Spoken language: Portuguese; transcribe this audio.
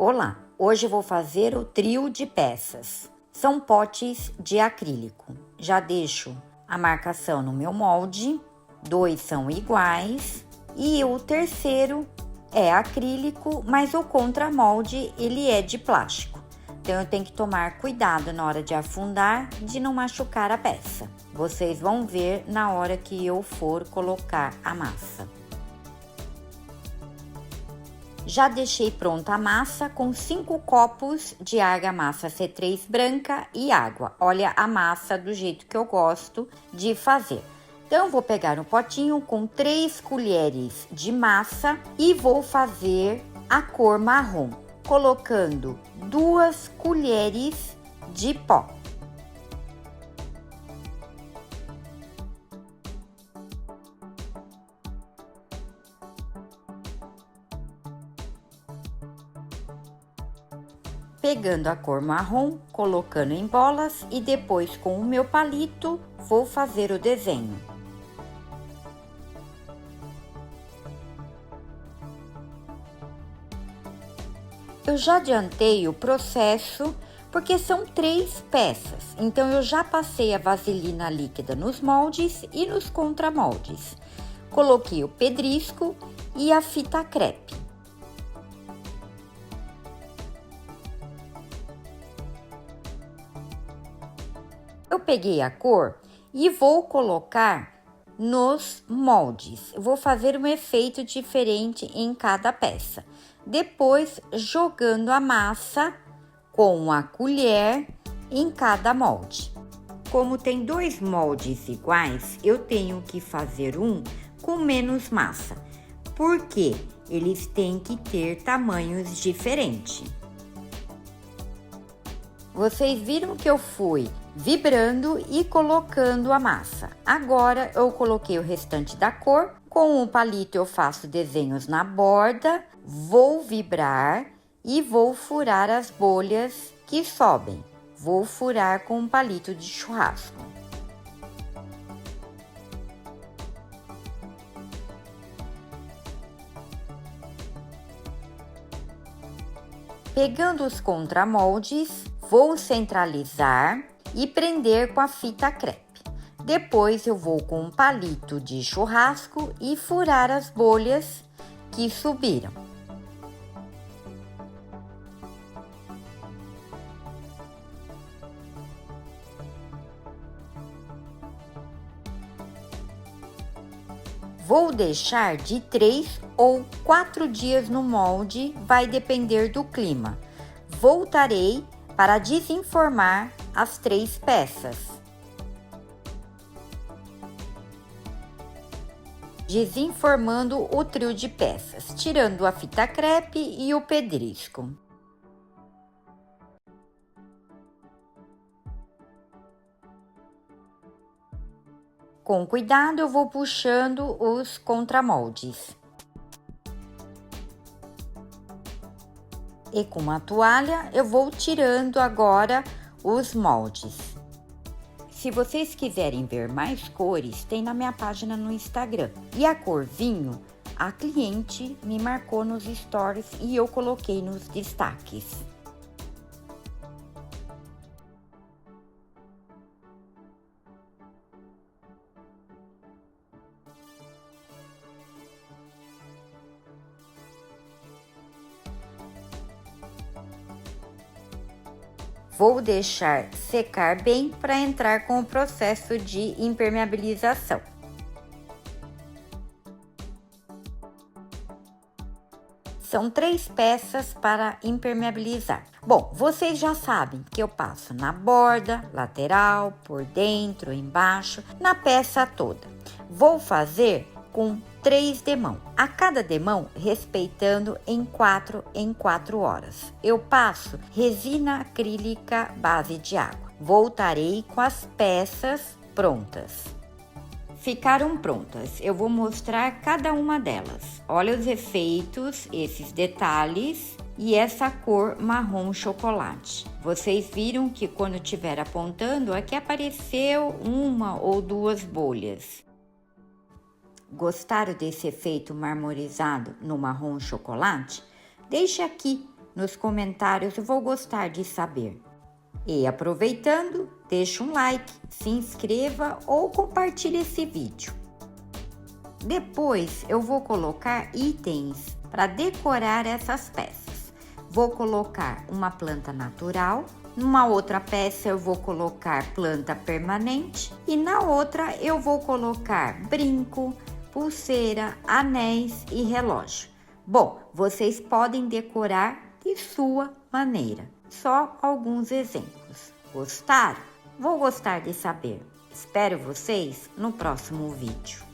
Olá, hoje eu vou fazer o trio de peças. São potes de acrílico. Já deixo a marcação no meu molde, 2 são iguais e o terceiro é acrílico, mas o contramolde ele é de plástico. Então eu tenho que tomar cuidado na hora de afundar, de não machucar a peça. Vocês vão ver na hora que eu for colocar a massa. Já deixei pronta a massa com 5 copos de argamassa C3 branca e água. Olha a massa do jeito que eu gosto de fazer. Então, vou pegar um potinho com 3 colheres de massa e vou fazer a cor marrom, colocando 2 colheres de pó. Pegando a cor marrom, colocando em bolas e depois com o meu palito vou fazer o desenho. Eu já adiantei o processo porque são 3 peças, então eu já passei a vaselina líquida nos moldes e nos contramoldes. Coloquei o pedrisco e a fita crepe. Eu peguei a cor e vou colocar nos moldes. Eu vou fazer um efeito diferente em cada peça. Depois, jogando a massa com a colher em cada molde. Como tem 2 moldes iguais, eu tenho que fazer um com menos massa, porque eles têm que ter tamanhos diferentes. Vocês viram que eu fui vibrando e colocando a massa. Agora eu coloquei o restante da cor. Com o palito eu faço desenhos na borda, vou vibrar e vou furar as bolhas que sobem. Vou furar com um palito de churrasco. Pegando os contramoldes, vou centralizar e prender com a fita crepe. Depois eu vou com um palito de churrasco e furar as bolhas que subiram. Vou deixar de 3 ou 4 dias no molde, vai depender do clima. Voltarei para desenformar as 3 peças. Desenformando o trio de peças, tirando a fita crepe e o pedrisco. Com cuidado, eu vou puxando os contramoldes. E com uma toalha, eu vou tirando agora os moldes. Se vocês quiserem ver mais cores, tem na minha página no Instagram. E a cor vinho, a cliente me marcou nos stories e eu coloquei nos destaques. Vou deixar secar bem para entrar com o processo de impermeabilização. São 3 peças para impermeabilizar. Bom, vocês já sabem que eu passo na borda, lateral, por dentro, embaixo, na peça toda. Vou fazer com 3 demão, a cada demão respeitando em 4 horas. Eu passo resina acrílica base de água. Voltarei com as peças prontas. Ficaram prontas, eu vou mostrar cada uma delas. Olha os efeitos, esses detalhes e essa cor marrom chocolate. Vocês viram que quando estiver apontando, aqui apareceu 1 ou 2 bolhas. Gostaram desse efeito marmorizado no marrom chocolate? Deixe aqui nos comentários, eu vou gostar de saber. E aproveitando, deixa um like, se inscreva ou compartilhe esse vídeo. Depois eu vou colocar itens para decorar essas peças. Vou colocar uma planta natural, numa outra peça eu vou colocar planta permanente e na outra eu vou colocar brinco, pulseira, anéis e relógio. Bom, vocês podem decorar de sua maneira. Só alguns exemplos. Gostaram? Vou gostar de saber. Espero vocês no próximo vídeo.